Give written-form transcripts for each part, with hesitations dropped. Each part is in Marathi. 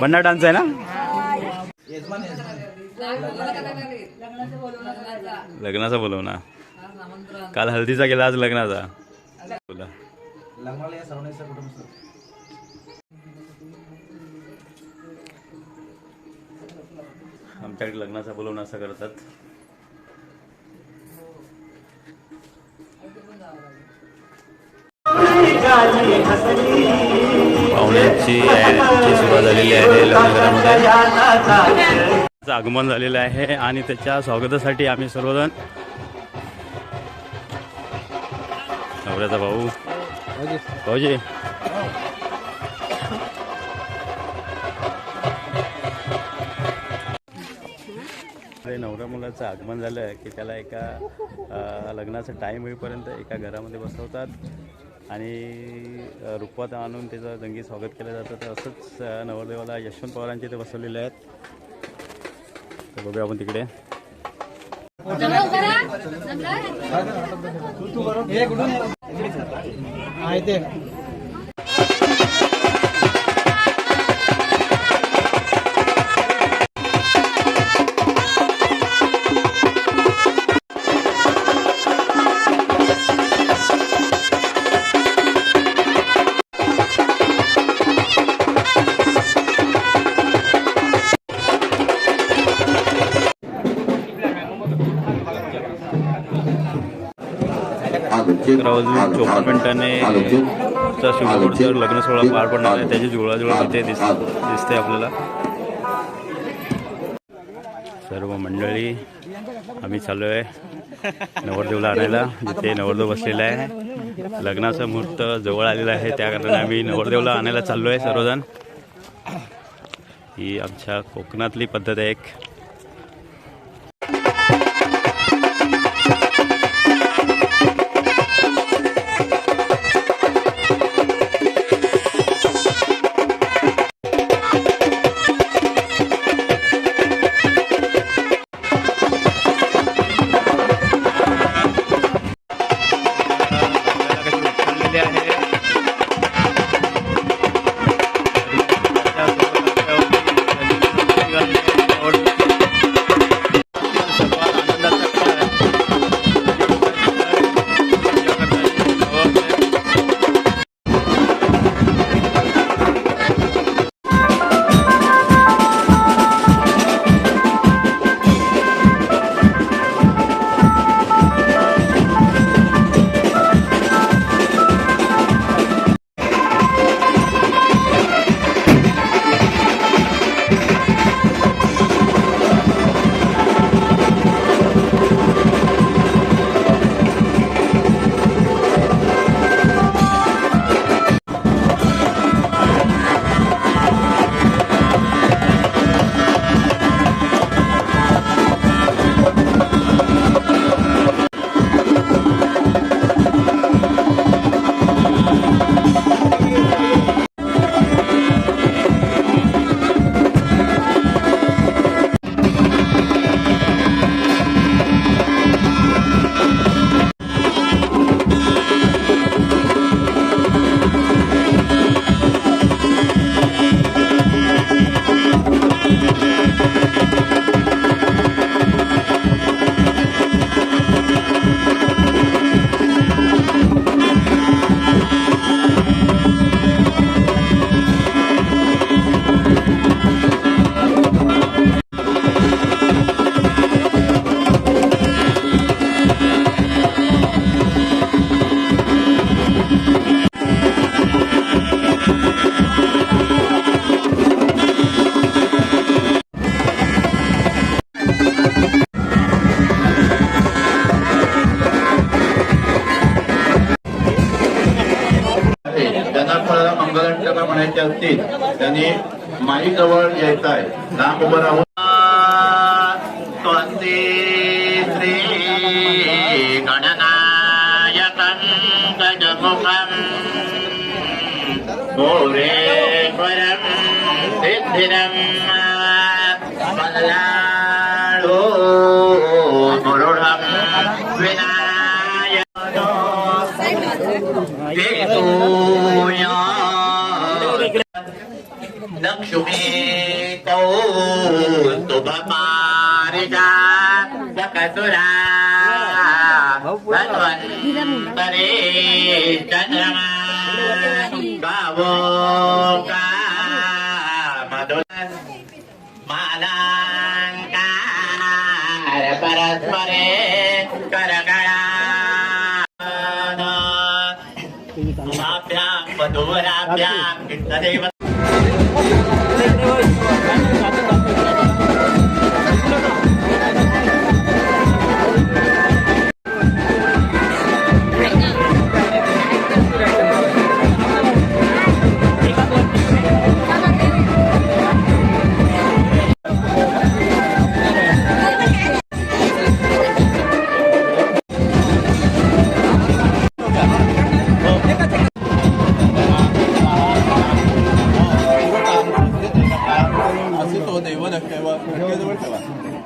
बन्ना डान्स आहे ना? लग्नाचा बोलवणार. काल हल्दीचा गेला, आज लग्नाचा. बोला. आमच्याकडे लग्नाचा बोलवणं असं करतात. पाहुण्यांची सुरुवात झालेली आहे. लग्नघरामध्ये आगमन झालेलं आहे आणि त्याच्या स्वागतासाठी आम्ही सर्वजण, नवऱ्याचा भाऊ भाऊजी, नवरा मुलाचं आगमन झालं की त्याला एका लग्नाचा टाईम होईपर्यंत एका घरामध्ये बसवतात आणि रुपवात आणून त्याचं जंगी स्वागत केलं जातं. तर असंच नवरदेवाला यशवंत पवारांचे ते बसवलेले आहेत. तर बघूया आपण तिकडे. अजून 54 मिनिटांनी शिवपूरच्यावर लग्न सोहळा पार पडणार आहे. त्याची जुळाजुळा इथे दिसते आपल्याला. सर्व मंडळी आम्ही चालू आहे नवरदेवला आणायला, जिथे नवरदेव बसलेला आहे. लग्नाचा मुहूर्त जवळ आलेला आहे, त्या कारणाने आम्ही नवरदेवला आणायला चाललो आहे सर्वजण. ही आमच्या कोकणातली पद्धत आहे एक. म्हणायचे असतील त्यांनी माई जवळ यायचं आहे. लांब उभं राहून श्री गणनायकं गजमुखं मोरेश्वरं सिद्धिरं बल्लाळो मुरुडं विनायक लक्ष्मी मधुरा धन्वन्तरे चंद्रमा गावो का मधुरा मालांकार परस्परे करगणा उमाभ्यां वधूराभ्यां कीर्तदेव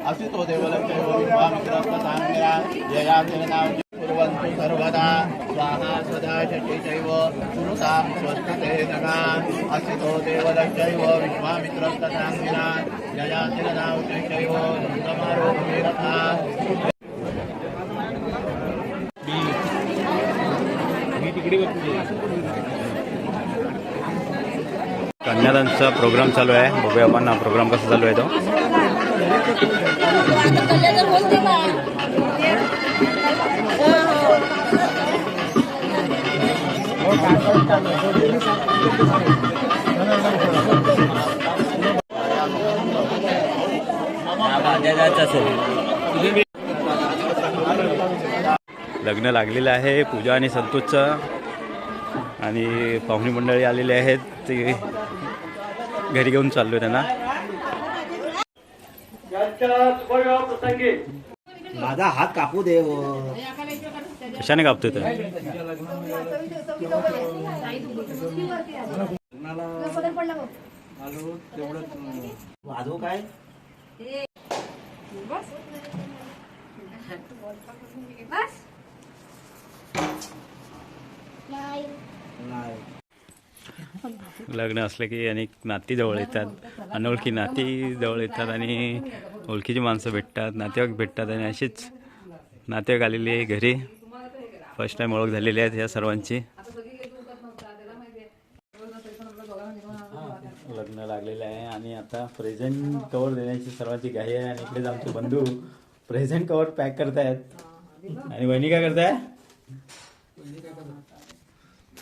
असितो देवलक्ष्यव विश्वामित्रस्तांगिरा ययातिरनाम कुर्वन्तु सर्वदा स्वाहा सदा शचैव पुरुषां स्वस्तिते नमः असितो देवलक्ष्यव विश्वामित्रस्तांगिरा ययातिरनाम शचैव समारोहमेरथा कन्यादानचा प्रोग्राम चालू आहे. बघूया आपण हा प्रोग्राम कसा चालू आहे तो. लग्न लागलेलं आहे पूजा आणि संतोषचं आणि पाहुणी मंडळी आलेली आहेत. ते घरी घेऊन चाललोय त्यांना. माझा हात कापू दे. कशाने कापतोय तर वाजव काय लग्न असलं की अनेक नाती जवळ येतात, अनोळखी नाती जवळ येतात आणि ओळखीची माणसं भेटतात, नातेवाईक भेटतात आणि अशीच नातेवाईक आलेली आहे घरी. फर्स्ट टाईम ओळख झालेली आहे या सर्वांची. लग्न लागलेलं आहे आणि आता प्रेझेंट कवर देण्याची सर्वांची घाई आहे. आणि इकडेच आमचे बंधू प्रेझेंट कवर पॅक करतायत. आणि वहिनी काय करताय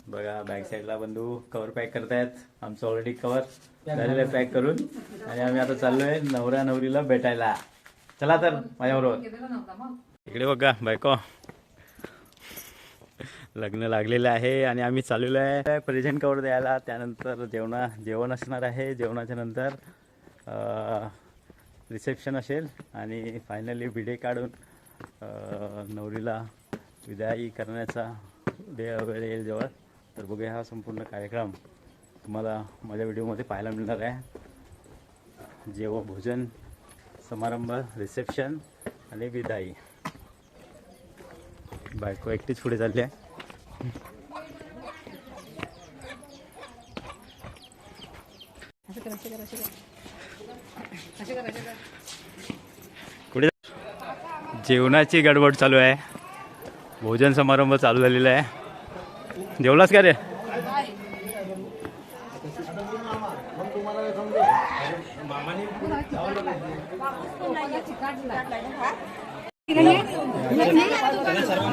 बघा. बॅक साईडला बंधू कवर पॅक करतायत. आमचं ऑलरेडी कवर झालेलं आहे पॅक करून. आणि आम्ही आता चाललोय नवऱ्या नवरीला भेटायला. चला तर माझ्याबरोबर. इकडे बघा बायको, लग्न लागलेलं आहे आणि आम्ही चाललेलो आहे प्रेझेंट कवर द्यायला. त्यानंतर जेवण असणार आहे. जेवणाच्या नंतर रिसेप्शन असेल आणि फायनली भिडे काढून नवरीला विदाई करण्याचा वेळ येईल जवळ. तर बघूया हा संपूर्ण कार्यक्रम तुम्हाला माझ्या व्हिडिओमध्ये पाहायला मिळणार आहे. जेवण, भोजन समारंभ, रिसेप्शन आणि विदाई. बायको एकटीच पुढे चालली आहे. कुठे जेवणाची गडबड चालू आहे. भोजन समारंभ चालू झालेला आहे. जेवलास का रे?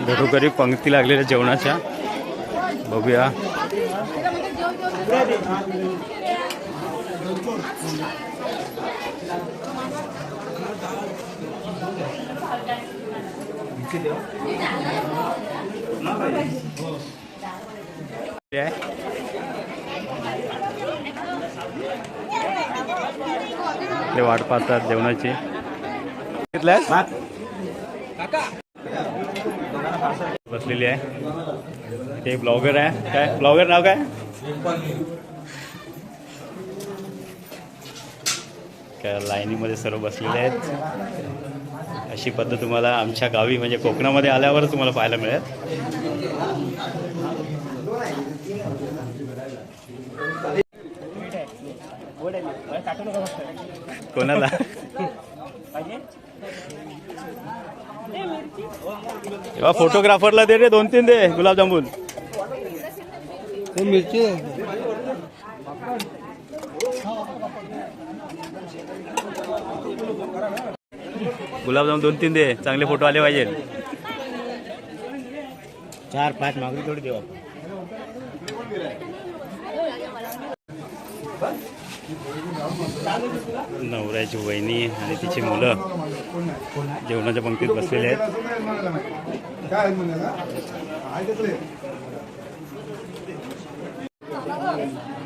घरोघरी पंक्ती लागलेल्या जेवणाच्या. बघूया. ते वाट पाहतात जेवणाची. बसलेली आहे. ते ब्लॉगर आहे. काय ब्लॉगर नाव काय? काय लाईनीमध्ये सर्व बसलेले आहेत. अशी पद्धत तुम्हाला आमच्या गावी म्हणजे कोकणामध्ये आल्यावर तुम्हाला पाहायला मिळेल. कोणाला तेव्हा फोटोग्राफरला दे रे 2-3 दे गुलाबजामुन. मिरची गुलाबजामुन 2-3 दे, चांगले फोटो आले पाहिजे. 4-5 मागणी थोडी देऊ आपण. नवऱ्याची वहिनी आणि तिची मुलं जेवणाच्या पंक्तीत बसलेले आहेत.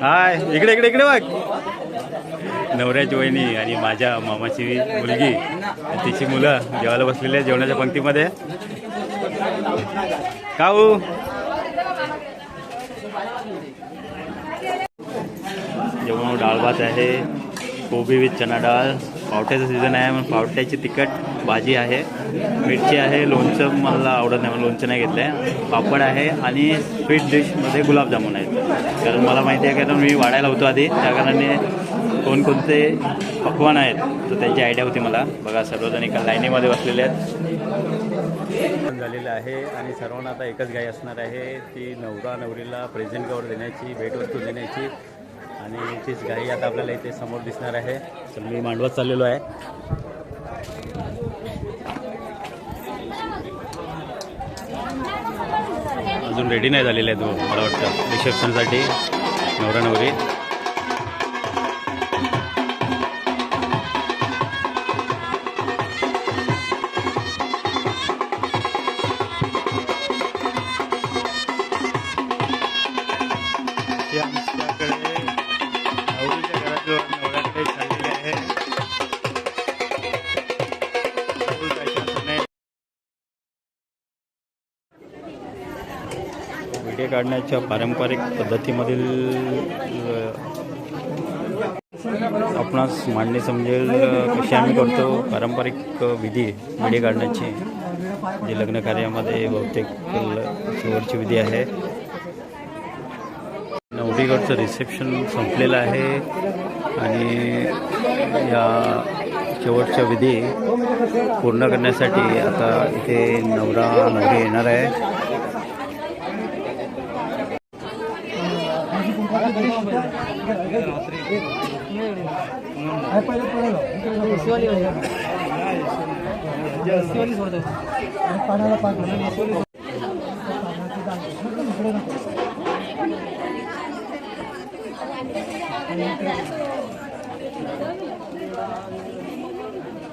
हाय, इकडे इकडे इकडे बघ. नवऱ्याची वहिनी आणि माझ्या मामाची मुलगी आणि तिची मुलं जेवायला बसलेली आहेत जेवणाच्या पंक्तीमध्ये. खाऊ जेवण डाळ भात आहे, कोबी विथ चना डाळ. पावट्याचं सीझन आहे म्हणून पावट्याची तिखट भाजी आहे, मिरची आहे, लोणचं मला आवडत नाही म्हणून लोणचं नाही घेतलं आहे, पापड आहे आणि स्वीट डिशमध्ये गुलाबजामुन आहेत. कारण मला माहिती आहे कारण मी वाढायला होतो आधी, त्या कारणाने कोणकोणते पक्वान आहेत तर त्याची आयडिया होती मला. बघा सर्वजण एका लाईनीमध्ये बसलेले आहेत. झालेलं आहे आणि सर्वांना आता एकच घाई असणार आहे ती नवरा नवरीला प्रेझेंट कवर देण्याची, भेटवस्तू देण्याची. आणि तीच घाई आता आपल्याला इथे समोर दिसणार आहे. तर मी मांडवत चाललेलो आहे. अजून रेडी नाही झालेले आहे तो मला वाटतं रिसेप्शनसाठी नवरा नवरी. व्हिडिओ काढण्याच्या पारंपरिक पद्धतीमधील आपणास मांडणी समजेल कशी आम्ही करतो पारंपरिक विधी व्हिडिओ काढण्याची, जी लग्न कार्यामध्ये बहुतेक शेवटची विधी आहे. नवरीकडचं रिसेप्शन संपलेलं आहे आणि या शेवटच्या विधी पूर्ण करण्यासाठी आता इथे नवरा नवरी येणार आहे.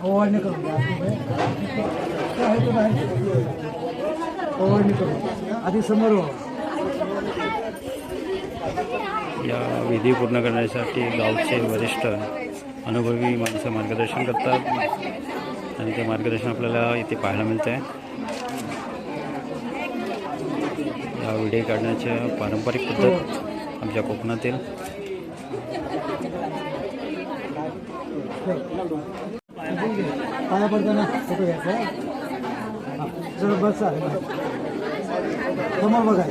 ओवाळणी करून आधी समोर या विधी पूर्ण करण्यासाठी गावचे वरिष्ठ अनुभवी माणसं मार्गदर्शन करतात आणि ते मार्गदर्शन आपल्याला इथे पाहायला मिळतं आहे. या व्हिडिओ काढण्याच्या पारंपरिक पद्धत आमच्या कोकणातील. पाया पडताना फोटो घ्यायचा. जरा बसा समोर बघा.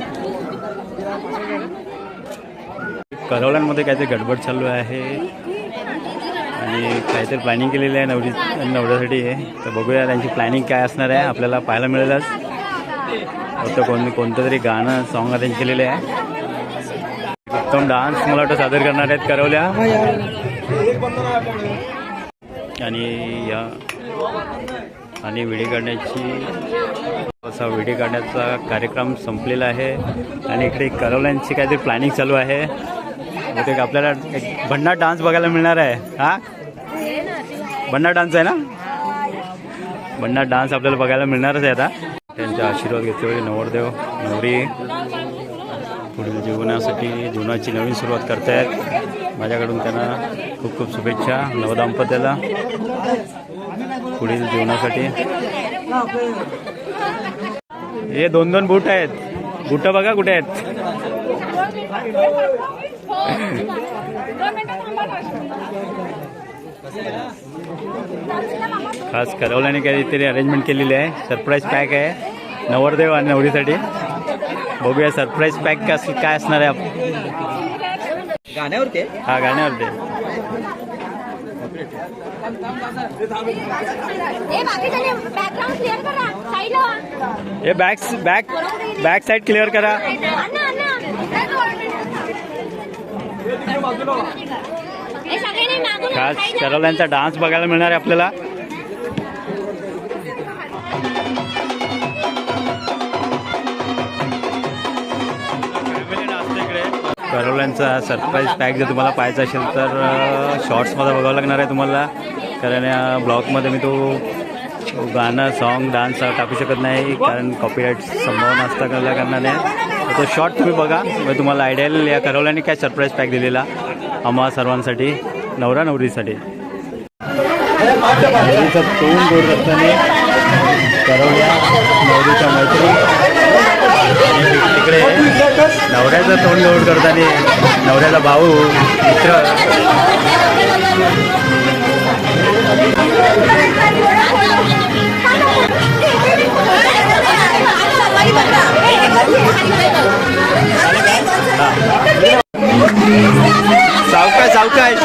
करवल्यांमध्ये काहीतरी गडबड चालू आहे आणि काहीतरी प्लॅनिंग केलेली आहे नवऱ्यासाठी. तर बघूया त्यांची प्लॅनिंग काय असणार आहे, आपल्याला पाहायला मिळेलच. होतं कोणतं तरी गाणं सॉन्ग अरेंज केलेले आहे. उत्तम डान्स मला वाटतं सादर करणार आहेत करवल्या. आणि व्हिडिओ काढण्याचा कार्यक्रम संपलेला आहे आणि इकडे करवल्यांची काहीतरी प्लॅनिंग चालू आहे. बहुतेक आपल्याला एक भन्नाट डान्स बघायला मिळणार आहे. हा भन्नाट डान्स आहे ना, भन्नाट डान्स आपल्याला बघायला मिळणारच आहे. आता त्यांचा आशीर्वाद घेतल्यावर नवरदेव नवरी पुढील जीवनाची नवीन सुरुवात करतायत. माझ्याकडून त्यांना खूप खूप शुभेच्छा नवदाम्पत्याला पुढील जीवनासाठी. हे 2-2 बूट आहेत. बूट बघा कुठे आहेत. खास करवल्याने काहीतरी अरेंजमेंट केलेली आहे. सरप्राईज पॅक आहे नवरदेव आणि नवरीसाठी. बघूया सरप्राईज पॅक काय असणार आहे. गाण्यावरती हा गाण्यावरती. बाकीचे बॅकग्राऊंड क्लिअर करा साईडला हे बॅक साईड क्लिअर करा. अन्ना हे सगळे नाही मागून खास करोल्यांचा डान्स बघायला मिळणार आहे आपल्याला. करोल्यांचा सरप्राईज पॅक जर तुम्हाला पाहायचा असेल तर शॉर्ट्समध्ये बघावं लागणार आहे तुम्हाला, कारण या ब्लॉगमध्ये मी तो गाणं सॉन्ग डान्स टाकू शकत नाही, कारण कॉपीराईट संभावना असता करल्या कारणाने. तर तो शॉर्ट तुम्ही बघा, म्हणजे तुम्हाला आयडिया येईल या करोल्यांनी काय सरप्राईज पॅक दिलेला आम्हा सर्वांसाठी, नवरा नवरीसाठी. नवरीचं तोंड गोड रस्त्याने करोल्या नवरीच्या मैत्री, तिकडे नवऱ्याचं तोंड गोड करताना नवऱ्याचा भाऊ मित्र. सावकाश सावकाश.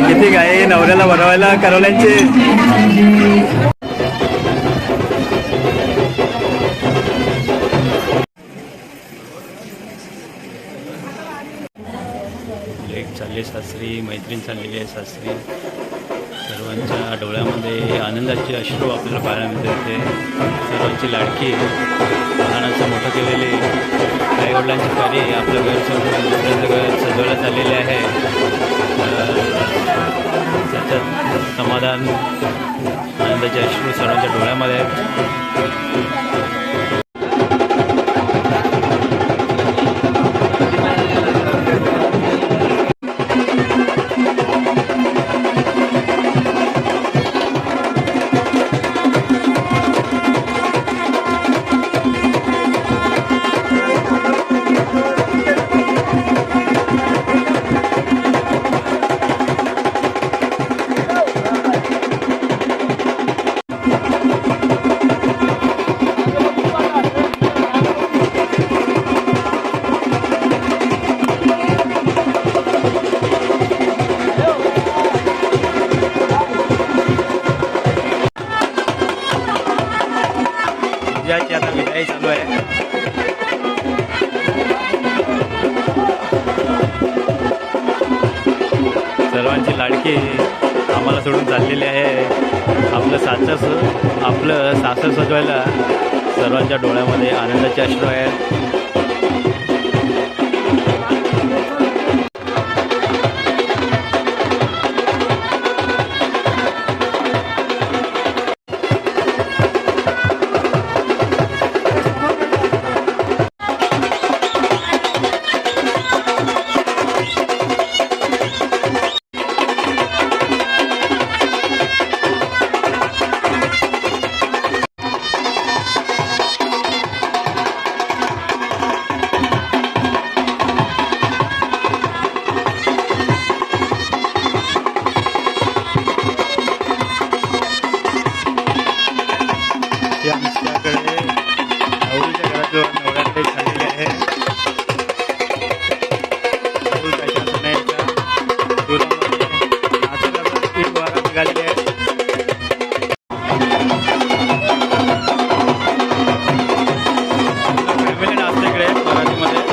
किती गाय नवऱ्याला बनवायला करोल्यांचे. लेट चालले सासरी, मैत्रीण चाललेली आहे सासरी. सर्वांच्या डोळ्यामध्ये आनंदाचे अश्रू आपल्याला पाहायला मिळते. सर्वांची लाडकी, लहानाचं मोठं केलेले आईवडिलांचे कार्य आपलं घर सोडून दुसऱ्याचं घर सजवण्यात आलेले आहे. त्याच्यात समाधान, आनंदाचे अश्रू सर्वांच्या डोळ्यामध्ये आहेत. याची आता विदाई चालू आहे. सर्वांची लाडकी आम्हाला सोडून चाललेली आहे. आपलं सासर सजवायला सर्वांच्या डोळ्यामध्ये आनंदाचे अश्रू आहेत. आमच्याकडे नवरीच्या घरात नवरात्री झालेली आहे. वारा निघालेली आहे. फॅमिली नाचते इकडे मराठीमध्ये.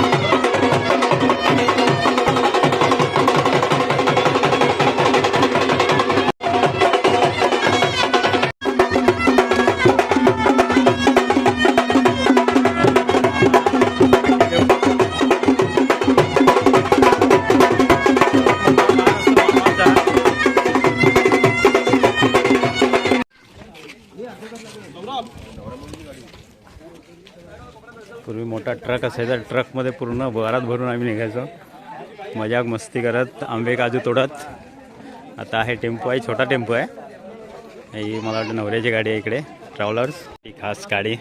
पूर्वी मोठा ट्रक असायचा, ट्रकमध्ये पूर्ण बारात भरून आम्ही निघायचो, मजाक मस्ती करत, आंबे काजू तोडत. आता आहे टेम्पो आहे, छोटा टेम्पो आहे. ही मला वाटतं नवऱ्याची गाडी आहे इकडे, ट्रॅव्हलर्स, ही खास गाडी.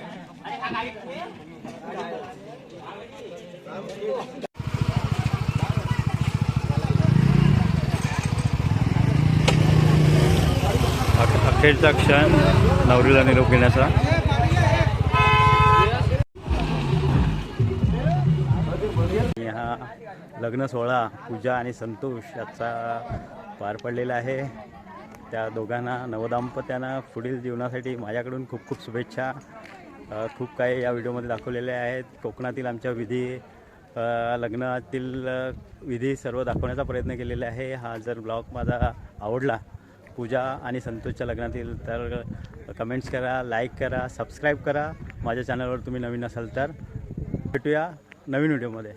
अखेरचा क्षण नवरीला निरोप घेण्याचा. लग्न सोहळा पूजा आणि संतोष याचा पार पडलेला आहे. त्या दोघांना नवदाम्पत्यांना पुढील जीवनासाठी माझ्याकडून खूप खूप शुभेच्छा. खूप काही या व्हिडिओमध्ये दाखवलेले आहेत. कोकणातील आमच्या विधी, लग्नातील विधी सर्व दाखवण्याचा प्रयत्न केलेला आहे. हा जर ब्लॉग माझा आवडला पूजा आणि संतोषच्या लग्नातील तर कमेंट्स करा, लाईक करा, सबस्क्राईब करा. माझ्या चॅनलवर तुम्ही नवीन असाल तर. भेटूया नवीन व्हिडिओमध्ये.